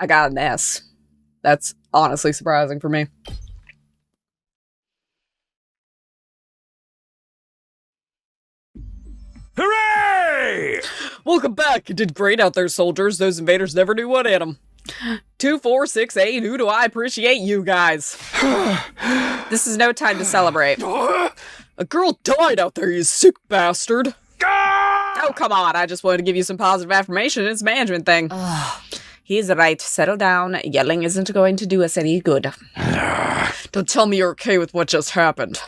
I got an S. That's honestly surprising for me. Hooray! Welcome back. You did great out there, soldiers. Those invaders never knew what hit them. 2468, who do I appreciate you guys? This is no time to celebrate. A girl died out there, you sick bastard. Oh, come on. I just wanted to give you some positive affirmation. It's a management thing. He's right. Settle down. Yelling isn't going to do us any good. Don't tell me you're okay with what just happened.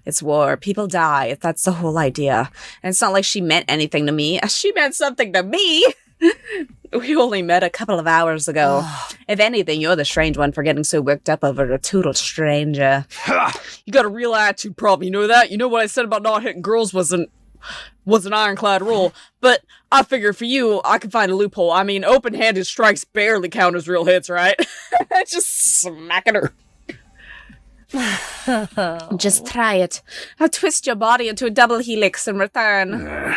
It's war. People die. That's the whole idea. And it's not like she meant anything to me. She meant something to me. We only met a couple of hours ago. If anything, you're the strange one for getting so worked up over a total stranger. You got a real attitude problem. You know that? You know what I said about not hitting girls was an ironclad rule. But I figure for you, I can find a loophole. I mean, open-handed strikes barely count as real hits, right? Just smacking her. Just try it. I'll twist your body into a double helix in return.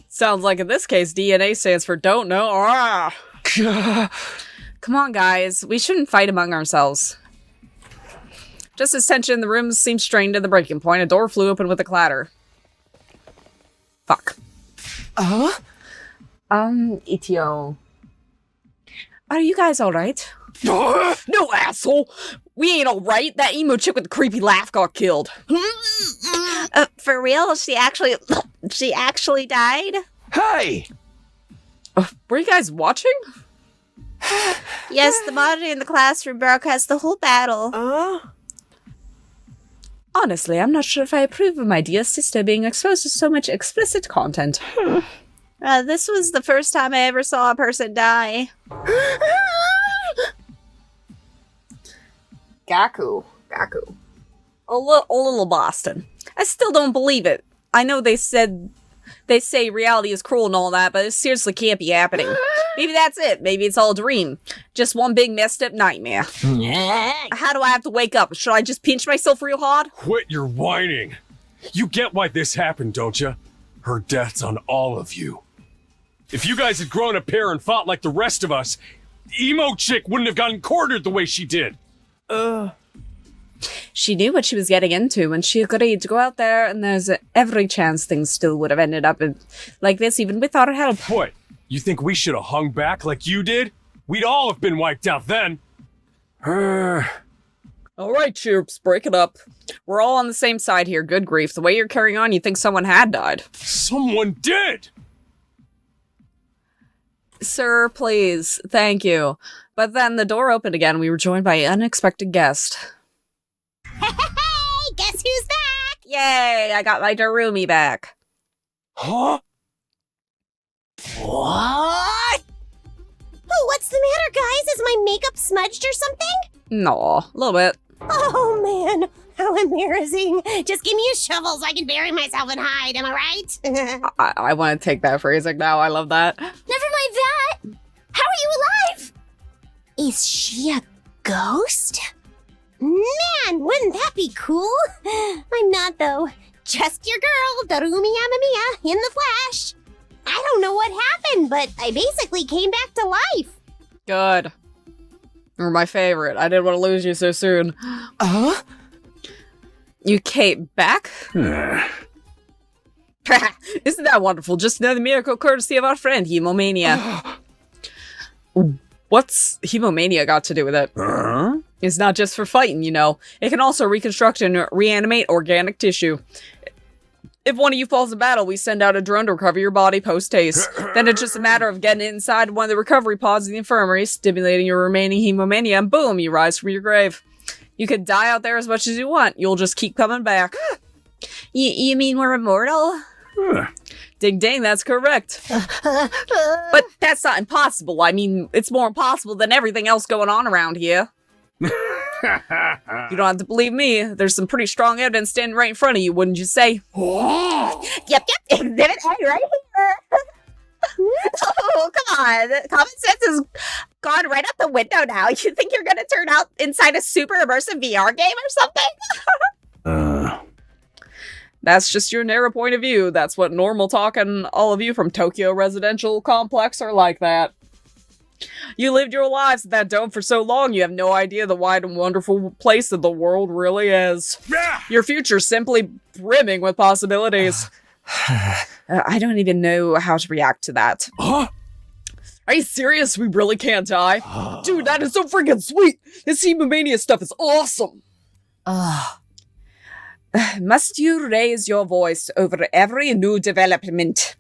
Sounds like in this case, DNA stands for don't know. Come on, guys. We shouldn't fight among ourselves. Just as tension in the room seemed strained to the breaking point, a door flew open with a clatter. Fuck. Itio. Are you guys alright? No, asshole! We ain't alright. That emo chick with the creepy laugh got killed. For real? She actually died? Hey! Were you guys watching? Yes, the monitor in the classroom broadcast the whole battle. Honestly, I'm not sure if I approve of my dear sister being exposed to so much explicit content. This was the first time I ever saw a person die. Gaku. A little Boston. I still don't believe it. I know they say reality is cruel and all that, but it seriously can't be happening. Maybe that's it. Maybe it's all a dream. Just one big messed up nightmare. How do I have to wake up? Should I just pinch myself real hard? Quit your whining. You get why this happened, don't you? Her death's on all of you. If you guys had grown a pair and fought like the rest of us, emo chick wouldn't have gotten cornered the way she did. She knew what she was getting into when she agreed to go out there, and there's every chance things still would have ended up like this even without her help. What? You think we should have hung back like you did? We'd all have been wiped out then. Alright, troops, break it up. We're all on the same side here, good grief. The way you're carrying on, you think someone had died. Someone did! Sir, please. Thank you. But then the door opened again. We were joined by an unexpected guest. Hey, guess who's back? Yay, I got my Darumi back. Huh? What? Oh, what's the matter, guys? Is my makeup smudged or something? No, a little bit. Oh, man. How embarrassing. Just give me a shovel so I can bury myself and hide, am I right? I want to take that phrasing now. I love that. Never mind that. How are you alive? Is she a ghost? Man, wouldn't that be cool? I'm not, though. Just your girl, Darumi Yamamiya, in the flesh. I don't know what happened, but I basically came back to life. Good. You're my favorite. I didn't want to lose you so soon. You came back? Isn't that wonderful? Just another miracle courtesy of our friend, Hemomania. What's Hemomania got to do with it? It's not just for fighting, you know. It can also reconstruct and reanimate organic tissue. If one of you falls in battle, we send out a drone to recover your body post-haste. Then it's just a matter of getting inside one of the recovery pods in the infirmary, stimulating your remaining hemomania, and boom, you rise from your grave. You could die out there as much as you want. You'll just keep coming back. You mean we're immortal? Ding ding, that's correct. But that's not impossible. I mean, it's more impossible than everything else going on around here. You don't have to believe me. There's some pretty strong evidence standing right in front of you, wouldn't you say? Yep, exhibit A right here. Oh, come on. Common sense has gone right out the window now. You think you're going to turn out inside a super immersive VR game or something? That's just your narrow point of view. That's what normal talk and all of you from Tokyo Residential Complex are like that. You lived your lives at that dome for so long, you have no idea the wide and wonderful place that the world really is. Your future's simply brimming with possibilities. I don't even know how to react to that. Huh? Are you serious? We really can't die? Dude, that is so freaking sweet! This Hemomania stuff is awesome! Must you raise your voice over every new development?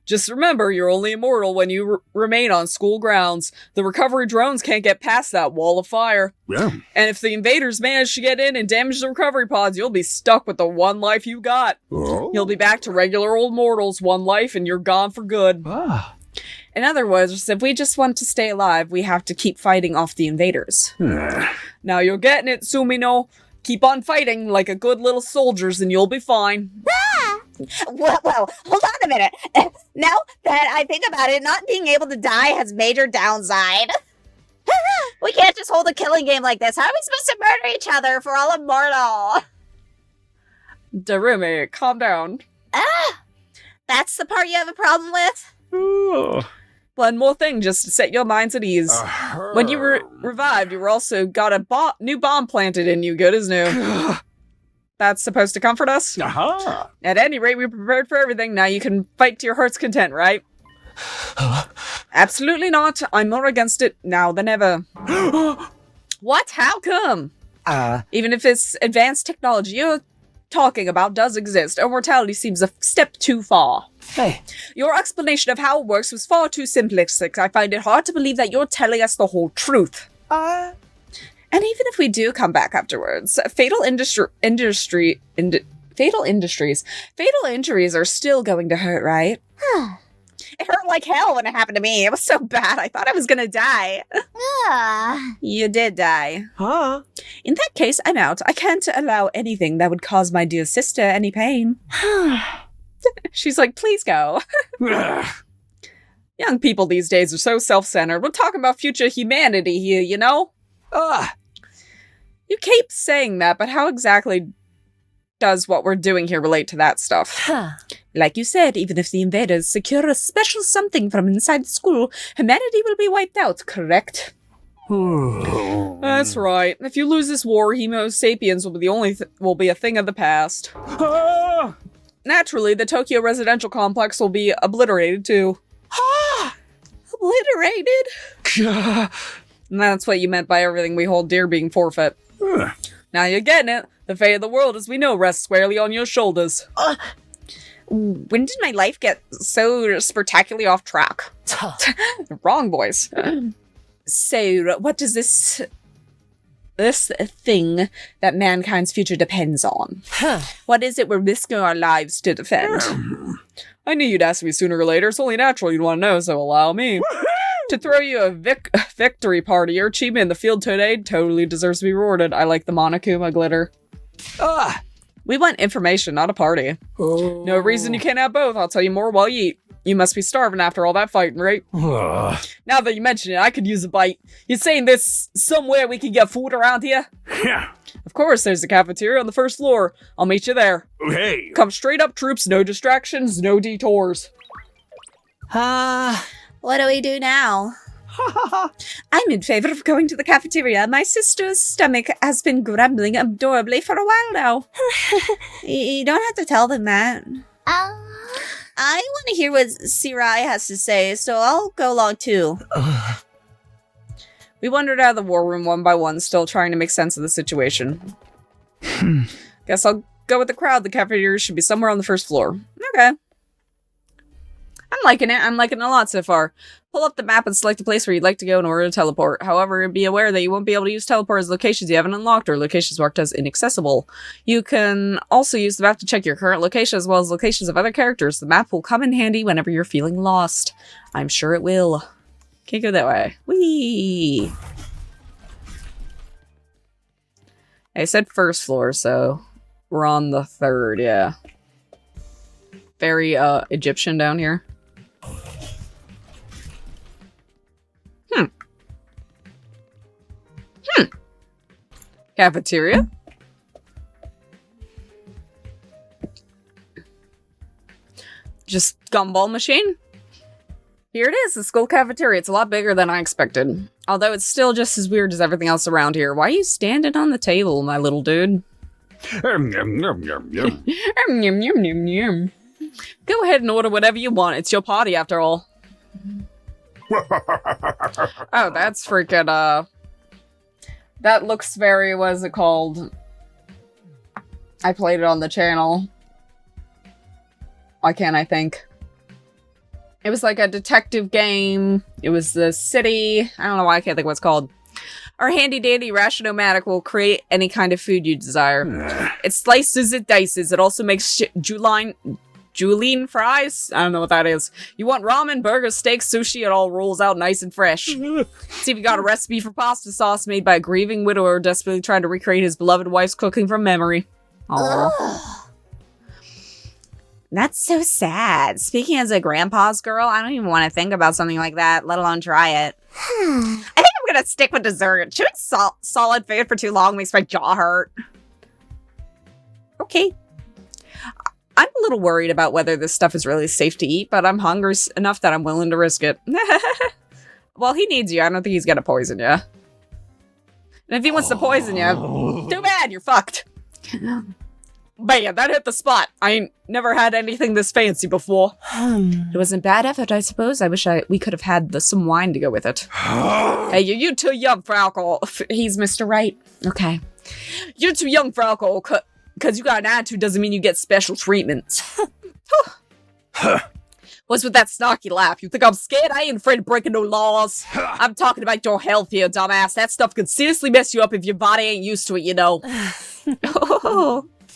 Just remember, you're only immortal when you remain on school grounds. The recovery drones can't get past that wall of fire. Yeah. And if the invaders manage to get in and damage the recovery pods, you'll be stuck with the one life you got. Oh. You'll be back to regular old mortals, one life, and you're gone for good. In other words, if we just want to stay alive, we have to keep fighting off the invaders. Now you're getting it, Sumino. Keep on fighting like a good little soldiers and you'll be fine. Well, hold on a minute. Now that I think about it, not being able to die has major downside. We can't just hold a killing game like this. How are we supposed to murder each other if we're all immortal? Darumi, calm down. That's the part you have a problem with? One more thing, just to set your minds at ease. When you were revived, you were also got a new bomb planted in you, good as new. That's supposed to comfort us? At any rate, we prepared for everything. Now you can fight to your heart's content, right? Absolutely not. I'm more against it now than ever. What? How come? Even if it's advanced technology you're talking about does exist, immortality seems a step too far. Hey. Your explanation of how it works was far too simplistic. I find it hard to believe that you're telling us the whole truth. And even if we do come back afterwards, fatal injuries are still going to hurt, right? It hurt like hell when it happened to me. It was so bad. I thought I was gonna die. You did die. Huh? In that case, I'm out. I can't allow anything that would cause my dear sister any pain. She's like, please go. Young people these days are so self-centered. We're talking about future humanity here, you know? You keep saying that, but how exactly does what we're doing here relate to that stuff? Like you said, even if the invaders secure a special something from inside the school, humanity will be wiped out, correct? That's right. If you lose this war, Homo sapiens will be the only will be a thing of the past. Naturally, the Tokyo Residential Complex will be obliterated too. Obliterated? And that's what you meant by everything we hold dear being forfeit. Now you're getting it. The fate of the world, as we know, rests squarely on your shoulders. When did my life get so spectacularly off track? Wrong voice. So, what does this thing that mankind's future depends on? What is it we're risking our lives to defend? I knew you'd ask me sooner or later. It's only natural you'd want to know, so allow me. To throw you a victory party, your achievement in the field today totally deserves to be rewarded. I like the Monokuma glitter. We want information, not a party. No reason you can't have both. I'll tell you more while you eat. You must be starving after all that fighting, right? Now that you mention it, I could use a bite. You're saying there's somewhere we can get food around here? Yeah. Of course, there's a cafeteria on the first floor. I'll meet you there. Hey. Come straight up, troops. No distractions, no detours. What do we do now? I'm in favor of going to the cafeteria. My sister's stomach has been grumbling adorably for a while now. You don't have to tell them that. I want to hear what Sirai has to say, so I'll go along too. We wandered out of the war room one by one, still trying to make sense of the situation. Guess I'll go with the crowd. The cafeteria should be somewhere on the first floor. Okay. I'm liking it. I'm liking it a lot so far. Pull up the map and select a place where you'd like to go in order to teleport. However, be aware that you won't be able to use teleport as locations you haven't unlocked or locations marked as inaccessible. You can also use the map to check your current location as well as locations of other characters. The map will come in handy whenever you're feeling lost. I'm sure it will. Can't go that way. Whee! I said first floor, so we're on the third, yeah. Very, Egyptian down here. Cafeteria? Just gumball machine? Here it is, the school cafeteria. It's a lot bigger than I expected. Although it's still just as weird as everything else around here. Why are you standing on the table, my little dude? Yum, yum, yum, yum, yum. Yum, yum, yum, yum, yum. Go ahead and order whatever you want. It's your party, after all. Oh, that's freaking, that looks very, what is it called? I played it on the channel. Why can't I think? It was like a detective game. It was the city. I don't know why I can't think what it's called. Our handy-dandy ration-o-matic will create any kind of food you desire. It slices, it dices. It also makes julienne fries? I don't know what that is. You want ramen, burgers, steaks, sushi, it all rolls out nice and fresh. See if you got a recipe for pasta sauce made by a grieving widower desperately trying to recreate his beloved wife's cooking from memory. Aww. That's so sad. Speaking as a grandpa's girl, I don't even want to think about something like that, let alone try it. I think I'm gonna stick with dessert. Chewing solid food for too long makes my jaw hurt. Okay. I'm a little worried about whether this stuff is really safe to eat, but I'm hungry enough that I'm willing to risk it. Well, he needs you. I don't think he's gonna poison you. And if he wants to poison you, too bad, you're fucked. Bam, that hit the spot. I ain't never had anything this fancy before. It wasn't bad effort, I suppose. I wish we could have had some wine to go with it. Hey, you too young for alcohol. He's Mr. Right. Okay. You're too young for alcohol, because you got an attitude doesn't mean you get special treatment. What's with that snarky laugh? You think I'm scared? I ain't afraid of breaking no laws. I'm talking about your health here, dumbass. That stuff could seriously mess you up if your body ain't used to it, you know.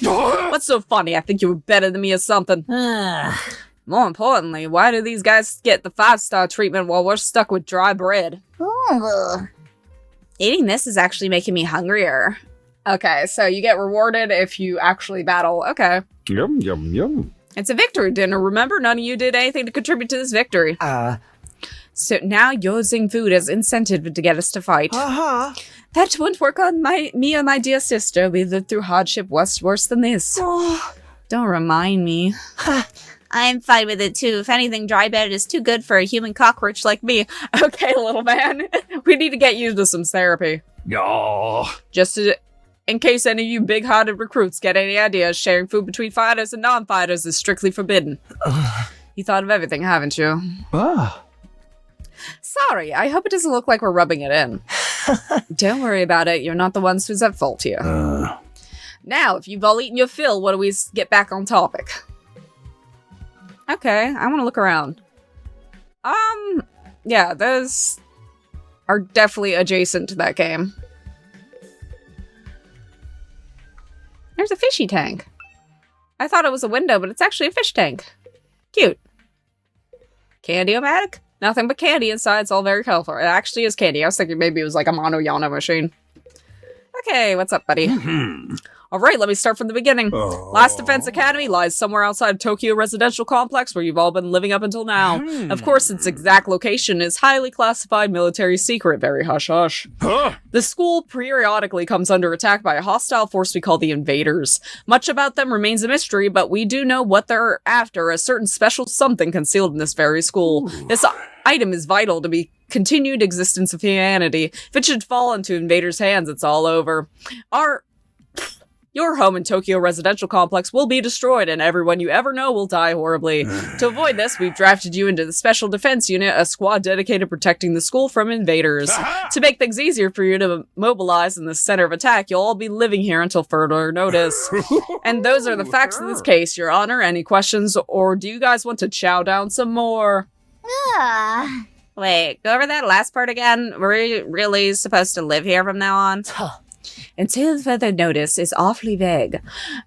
What's so funny? I think you were better than me or something. More importantly, why do these guys get the 5-star treatment while we're stuck with dry bread? Eating this is actually making me hungrier. Okay, so you get rewarded if you actually battle. Okay. Yum, yum, yum. It's a victory dinner. Remember, none of you did anything to contribute to this victory. So now you're using food as incentive to get us to fight. That won't work on me and my dear sister. We lived through hardship worse than this. Don't remind me. I'm fine with it too. If anything, dry bread is too good for a human cockroach like me. Okay, little man. We need to get you to some therapy. Just in case any of you big-hearted recruits get any ideas, sharing food between fighters and non-fighters is strictly forbidden. You thought of everything, haven't you? Sorry, I hope it doesn't look like we're rubbing it in. Don't worry about it. You're not the ones who's at fault here. Now, if you've all eaten your fill, what do we get back on topic? Okay, I want to look around. Yeah, those are definitely adjacent to that game. There's a fishy tank. I thought it was a window, but it's actually a fish tank. Cute. Candy-o-matic? Nothing but candy inside. It's all very colorful. It actually is candy. I was thinking maybe it was like a Mono Yano machine. Okay, what's up, buddy? All right, let me start from the beginning. Last Defense Academy lies somewhere outside Tokyo Residential Complex where you've all been living up until now. Of course, its exact location is highly classified military secret, very hush-hush. The school periodically comes under attack by a hostile force we call the Invaders. Much about them remains a mystery, but we do know what they're after, a certain special something concealed in this very school. This item is vital to the continued existence of humanity. If it should fall into invaders' hands, it's all over. Your home in Tokyo Residential Complex will be destroyed, and everyone you ever know will die horribly. To avoid this, we've drafted you into the Special Defense Unit, a squad dedicated to protecting the school from invaders. To make things easier for you to mobilize in the center of attack, you'll all be living here until further notice. And those are the facts of this case, Your Honor. Any questions, or do you guys want to chow down some more? Wait, go over that last part again. Were we really supposed to live here from now on? Until further notice is awfully vague.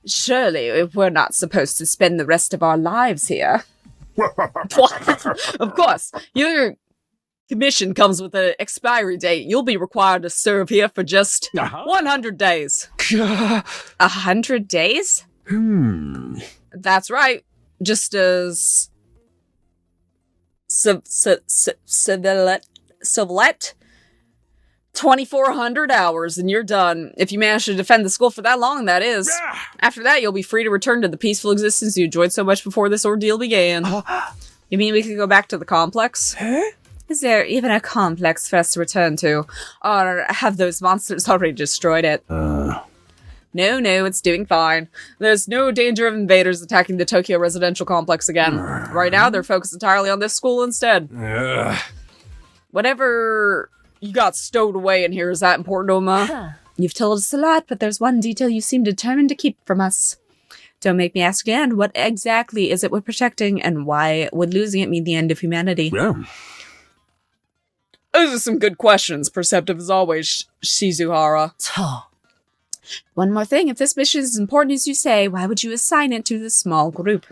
Surely we're not supposed to spend the rest of our lives here. Of course, your commission comes with an expiry date. You'll be required to serve here for just 100 days. 100 days? That's right. Just as Civilette 2,400 hours and you're done. If you manage to defend the school for that long, that is. After that, you'll be free to return to the peaceful existence you enjoyed so much before this ordeal began. You mean we could go back to the complex? Huh? Is there even a complex for us to return to? Or have those monsters already destroyed it? No, it's doing fine. There's no danger of invaders attacking the Tokyo residential complex again. Right now, they're focused entirely on this school instead. Whatever you got stowed away in here, is that important, Oma? You've told us a lot, but there's one detail you seem determined to keep from us. Don't make me ask again, what exactly is it we're protecting, and why would losing it mean the end of humanity? Yeah. Those are some good questions, perceptive as always, Shizuhara. One more thing, if this mission is as important as you say, why would you assign it to this small group?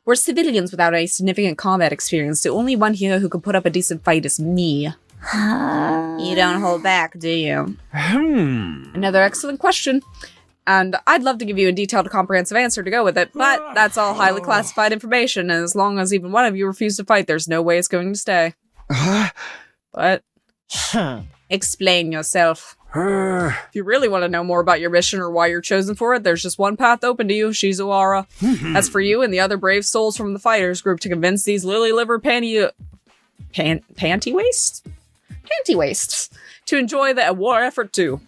We're civilians without any significant combat experience. The only one here who can put up a decent fight is me. You don't hold back, do you? Another excellent question. And I'd love to give you a detailed, comprehensive answer to go with it, but that's all highly classified information, and as long as even one of you refuse to fight, there's no way it's going to stay. But explain yourself. If you really want to know more about your mission or why you're chosen for it, there's just one path open to you, Shizuhara. That's for you and the other brave souls from the fighters group to convince these lily-livered panty wastes to enjoy the war effort too.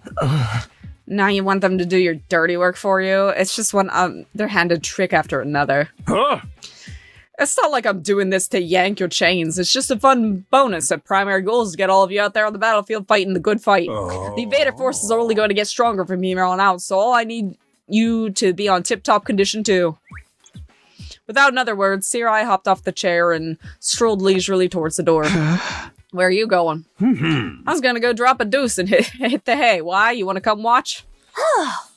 Now you want them to do your dirty work for you? It's just one underhanded trick after another. It's not like I'm doing this to yank your chains. It's just a fun bonus. The primary goal is to get all of you out there on the battlefield fighting the good fight. The invader forces are only going to get stronger from here on out, so all I need you to be on tip-top condition too. Without another word, Sirai hopped off the chair and strolled leisurely towards the door. Where are you going? I was gonna go drop a deuce and hit the hay. Why? You want to come watch?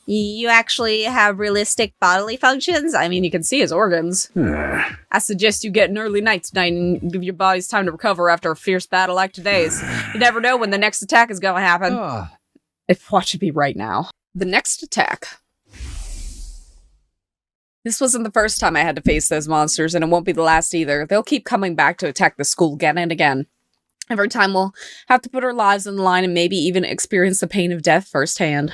You actually have realistic bodily functions? I mean, you can see his organs. I suggest you get an early night tonight and give your bodies time to recover after a fierce battle like today's. You never know when the next attack is gonna happen. If watch it be right now. The next attack. This wasn't the first time I had to face those monsters, and it won't be the last either. They'll keep coming back to attack the school again and again. Every time we'll have to put our lives on the line and maybe even experience the pain of death firsthand.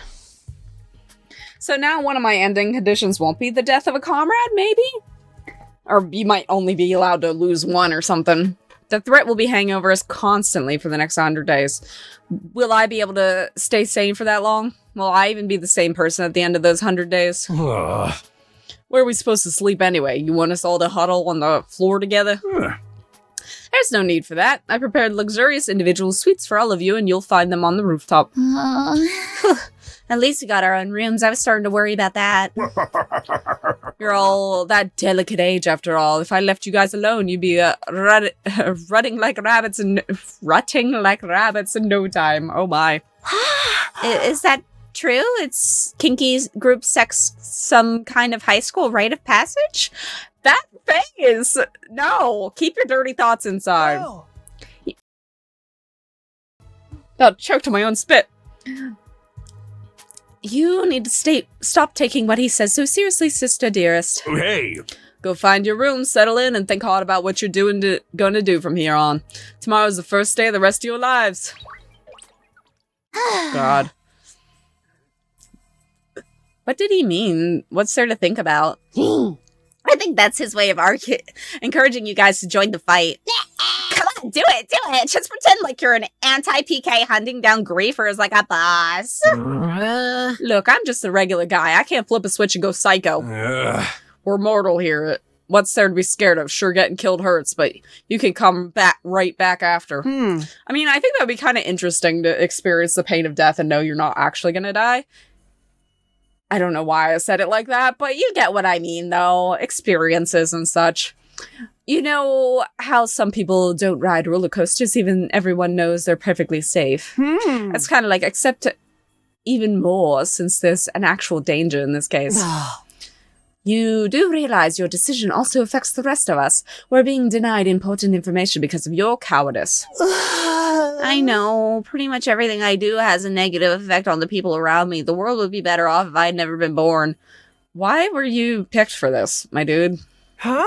So now one of my ending conditions won't be the death of a comrade, maybe? Or you might only be allowed to lose one or something. The threat will be hanging over us constantly for the next 100 days. Will I be able to stay sane for that long? Will I even be the same person at the end of those 100 days? Where are we supposed to sleep anyway? You want us all to huddle on the floor together? There's no need for that. I prepared luxurious individual suites for all of you, and you'll find them on the rooftop. At least we got our own rooms. I was starting to worry about that. You're all that delicate age, after all. If I left you guys alone, you'd be rutting like rabbits in no time. Oh my. Is that true? It's kinky group sex, some kind of high school rite of passage? That phase! No! Keep your dirty thoughts inside. Oh, choked on my own spit. You need to stop taking what he says so seriously, sister dearest. Hey! Go find your room, settle in, and think hard about what you're gonna do from here on. Tomorrow's the first day of the rest of your lives. God. What did he mean? What's there to think about? I think that's his way of encouraging you guys to join the fight. Come on, do it. Just pretend like you're an anti-PK hunting down griefers like a boss. Look, I'm just a regular guy. I can't flip a switch and go psycho. We're mortal here. What's there to be scared of? Sure, getting killed hurts, but you can come right back after. I mean, I think that would be kind of interesting to experience the pain of death and know you're not actually gonna die. I don't know why I said it like that, but you get what I mean, though. Experiences and such. You know how some people don't ride roller coasters, even everyone knows they're perfectly safe. It's kind of like, except even more, since there's an actual danger in this case. You do realize your decision also affects the rest of us. We're being denied important information because of your cowardice. I know. Pretty much everything I do has a negative effect on the people around me. The world would be better off if I'd never been born. Why were you picked for this, my dude? Huh?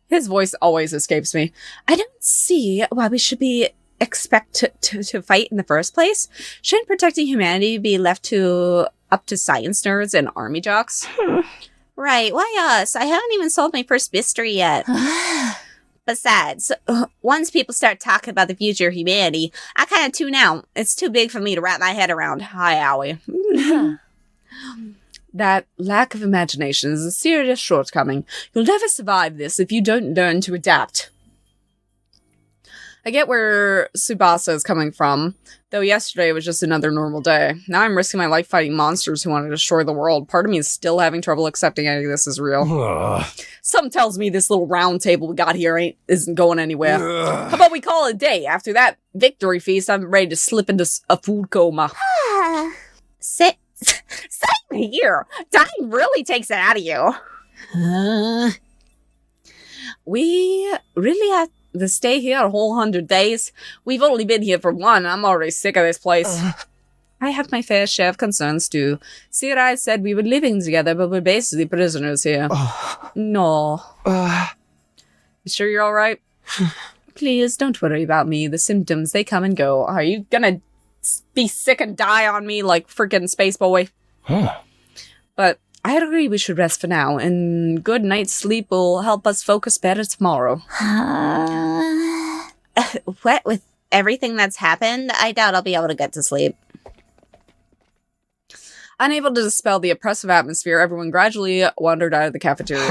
His voice always escapes me. I don't see why we should be expect to fight in the first place. Shouldn't protecting humanity be left up to science nerds and army jocks? Right, why us? I haven't even solved my first mystery yet. Besides, once people start talking about the future of humanity, I kind of tune out. It's too big for me to wrap my head around. Hi, Owie. That lack of imagination is a serious shortcoming. You'll never survive this if you don't learn to adapt. I get where Tsubasa is coming from, though yesterday was just another normal day. Now I'm risking my life fighting monsters who want to destroy the world. Part of me is still having trouble accepting any of this is real. Something tells me this little round table we got here isn't going anywhere. How about we call it a day? After that victory feast, I'm ready to slip into a food coma. Same here. Dying really takes it out of you. We really have to stay here a whole 100 days. We've only been here for one. I'm already sick of this place. I have my fair share of concerns too. Sirai said we were living together, but we're basically prisoners here. No. You sure you're all right? Please, don't worry about me. The symptoms, they come and go. Are you gonna be sick and die on me like freaking Space Boy? But I agree we should rest for now, and good night's sleep will help us focus better tomorrow. What with everything that's happened, I doubt I'll be able to get to sleep. Unable to dispel the oppressive atmosphere, everyone gradually wandered out of the cafeteria.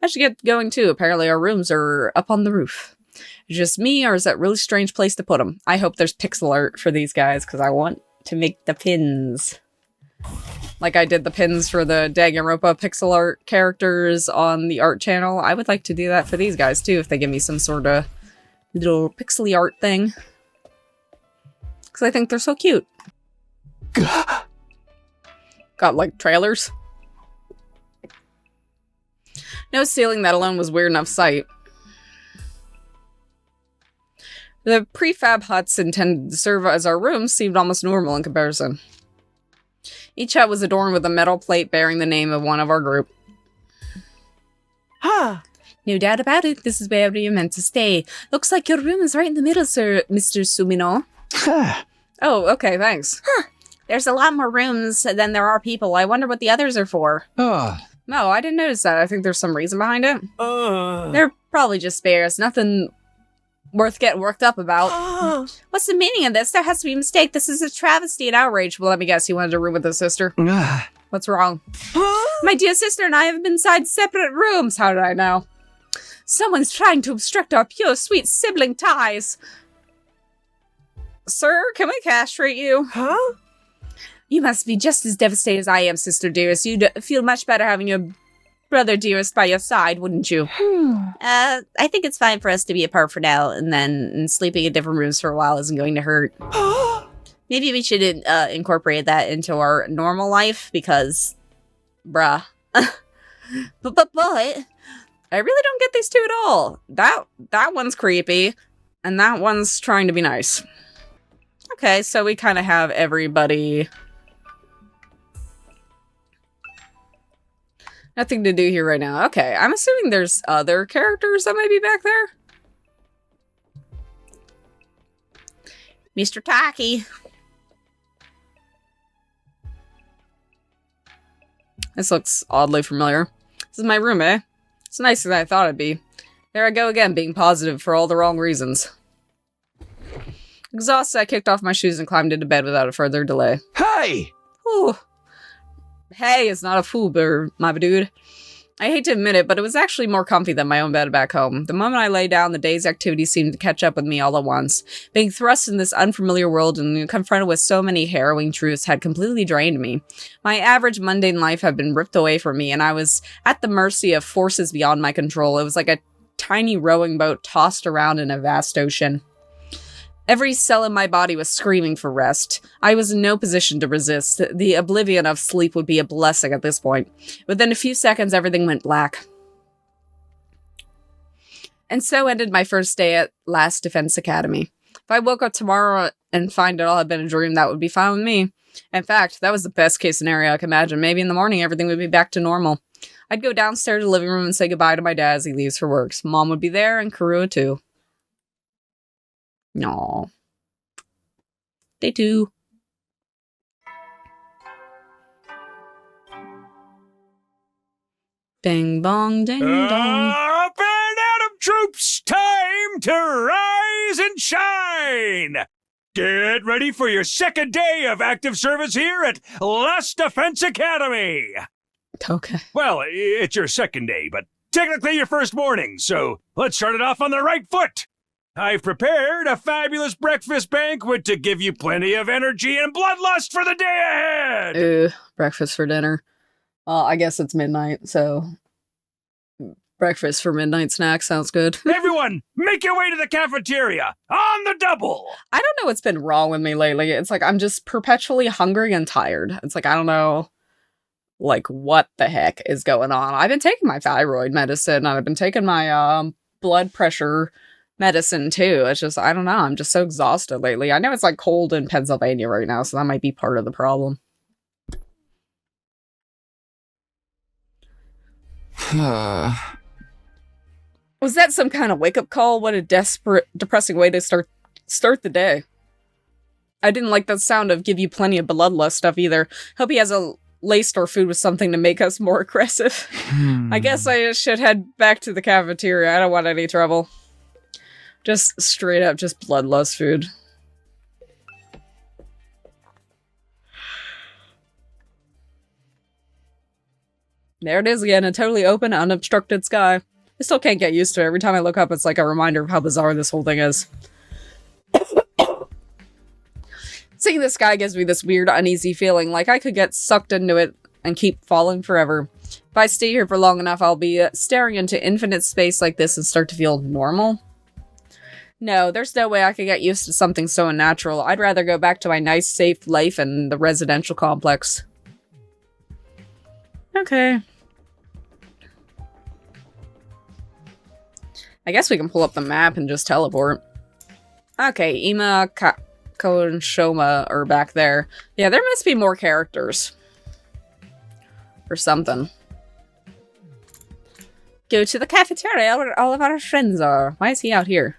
I should get going too. Apparently our rooms are up on the roof. Just me, or is that a really strange place to put them? I hope there's pixel art for these guys, because I want to make the pins. Like I did the pins for the Danganronpa pixel art characters on the art channel. I would like to do that for these guys too, if they give me some sort of little pixely art thing. Because I think they're so cute. Got like trailers. No ceiling, that alone was weird enough sight. The prefab huts intended to serve as our rooms seemed almost normal in comparison. Each hut was adorned with a metal plate bearing the name of one of our group. No doubt about it, this is where you're meant to stay. Looks like your room is right in the middle, sir, Mr. Sumino. Oh, okay, thanks. There's a lot more rooms than there are people. I wonder what the others are for. No, I didn't notice that. I think there's some reason behind it. They're probably just spares. Nothing worth getting worked up about. What's the meaning of this? There has to be a mistake. This is a travesty and outrage. Well, let me guess. You wanted a room with his sister? What's wrong? My dear sister and I have been inside separate rooms. How did I know? Someone's trying to obstruct our pure, sweet sibling ties. Sir, can we castrate you? You must be just as devastated as I am, sister dearest. You'd feel much better having your brother dearest by your side, wouldn't you? I think it's fine for us to be apart for now, and then sleeping in different rooms for a while isn't going to hurt. Maybe we should incorporate that into our normal life, because, bruh. but, I really don't get these two at all. That one's creepy, and that one's trying to be nice. Okay, so we kind of have everybody. Nothing to do here right now. Okay, I'm assuming there's other characters that might be back there. Mr. Taki. This looks oddly familiar. This is my room, eh? It's nicer than I thought it'd be. There I go again, being positive for all the wrong reasons. Exhausted, I kicked off my shoes and climbed into bed without a further delay. Hey! Ooh. Hey, it's not a foober, my dude. I hate to admit it, but it was actually more comfy than my own bed back home. The moment I lay down, the day's activities seemed to catch up with me all at once. Being thrust in this unfamiliar world and confronted with so many harrowing truths had completely drained me. My average mundane life had been ripped away from me, and I was at the mercy of forces beyond my control. It was like a tiny rowing boat tossed around in a vast ocean. Every cell in my body was screaming for rest. I was in no position to resist. The oblivion of sleep would be a blessing at this point. Within a few seconds, everything went black. And so ended my first day at Last Defense Academy. If I woke up tomorrow and find it all had been a dream, that would be fine with me. In fact, that was the best case scenario I could imagine. Maybe in the morning, everything would be back to normal. I'd go downstairs to the living room and say goodbye to my dad as he leaves for work. Mom would be there, and Karua too. Aww. They do. Ding bong, ding dong. Up and Adam troops, time to rise and shine! Get ready for your second day of active service here at Last Defense Academy! Okay. Well, it's your second day, but technically your first morning, so let's start it off on the right foot! I've prepared a fabulous breakfast banquet to give you plenty of energy and bloodlust for the day ahead! Breakfast for dinner. I guess it's midnight, so breakfast for midnight snack sounds good. Everyone, make your way to the cafeteria on the double! I don't know what's been wrong with me lately. It's like I'm just perpetually hungry and tired. It's like I don't know, like what the heck is going on. I've been taking my thyroid medicine and I've been taking my blood pressure medicine too. It's just I don't know. I'm just so exhausted lately. I know it's like cold in Pennsylvania right now, so that might be part of the problem. Was that some kind of wake-up call? What a depressing way to start the day. I didn't like the sound of give you plenty of bloodlust stuff either. Hope he has a laced our food with something to make us more aggressive. I guess I should head back to the cafeteria. I don't want any trouble. Just straight up, just bloodlust food. There it is again, a totally open, unobstructed sky. I still can't get used to it. Every time I look up, it's like a reminder of how bizarre this whole thing is. Seeing the sky gives me this weird, uneasy feeling, like I could get sucked into it and keep falling forever. If I stay here for long enough, I'll be staring into infinite space like this and start to feel normal. No, there's no way I could get used to something so unnatural. I'd rather go back to my nice, safe life in the residential complex. Okay. I guess we can pull up the map and just teleport. Okay, Ima, Ko, and Shoma are back there. Yeah, there must be more characters. Or something. Go to the cafeteria where all of our friends are. Why is he out here?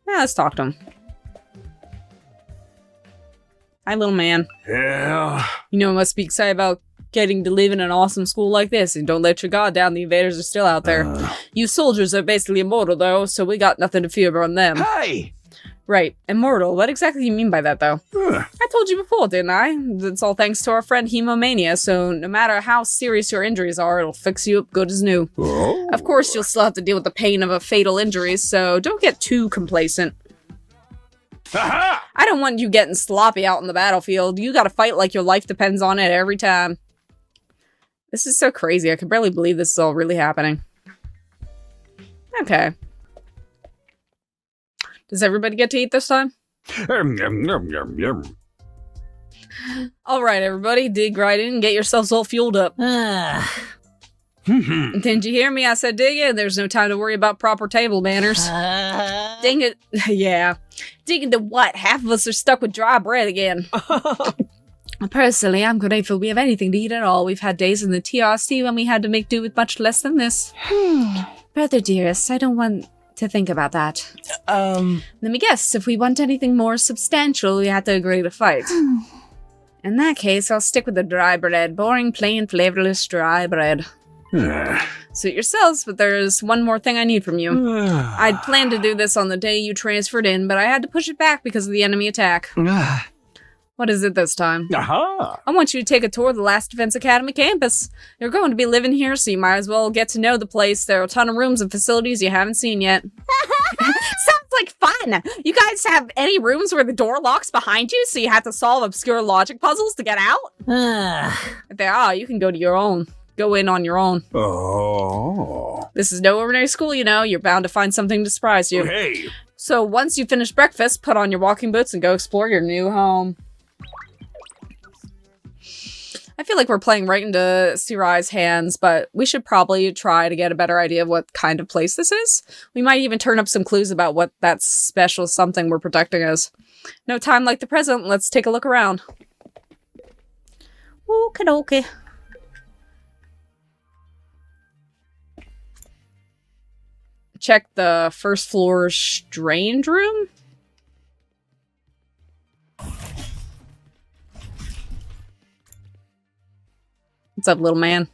Yeah, let's talk to him. Hi, little man. Yeah. You know, I must be excited about getting to live in an awesome school like this, and don't let your guard down, the invaders are still out there. You soldiers are basically immortal, though, so we got nothing to fear from them. Hey! Right, immortal. What exactly do you mean by that, though? I told you before, didn't I? It's all thanks to our friend Hemomania, so no matter how serious your injuries are, it'll fix you up good as new. Oh. Of course, you'll still have to deal with the pain of a fatal injury, so don't get too complacent. Aha! I don't want you getting sloppy out in the battlefield. You gotta fight like your life depends on it every time. This is so crazy. I can barely believe this is all really happening. Okay. Does everybody get to eat this time? Alright, everybody. Dig right in and get yourselves all fueled up. Didn't you hear me? I said dig in. There's no time to worry about proper table manners. Ding it. Yeah. Dig into what? Half of us are stuck with dry bread again. Personally, I'm grateful we have anything to eat at all. We've had days in the TRC when we had to make do with much less than this. Brother dearest, I don't want to think about that. Let me guess, if we want anything more substantial, we have to agree to fight. In that case, I'll stick with the dry bread. Boring, plain, flavorless dry bread. Suit yourselves, but there's one more thing I need from you. I'd planned to do this on the day you transferred in, but I had to push it back because of the enemy attack. What is it this time? Aha! I want you to take a tour of the Last Defense Academy campus. You're going to be living here, so you might as well get to know the place. There are a ton of rooms and facilities you haven't seen yet. Sounds like fun! You guys have any rooms where the door locks behind you, so you have to solve obscure logic puzzles to get out? If there are, you can go to your own. Go in on your own. Oh. This is no ordinary school, you know. You're bound to find something to surprise you. Hey! So once you finish breakfast, put on your walking boots and go explore your new home. I feel like we're playing right into Sirai's hands, but we should probably try to get a better idea of what kind of place this is. We might even turn up some clues about what that special something we're protecting is. No time like the present, let's take a look around. Okie dokie. check the first floor strange room? What's up, little man?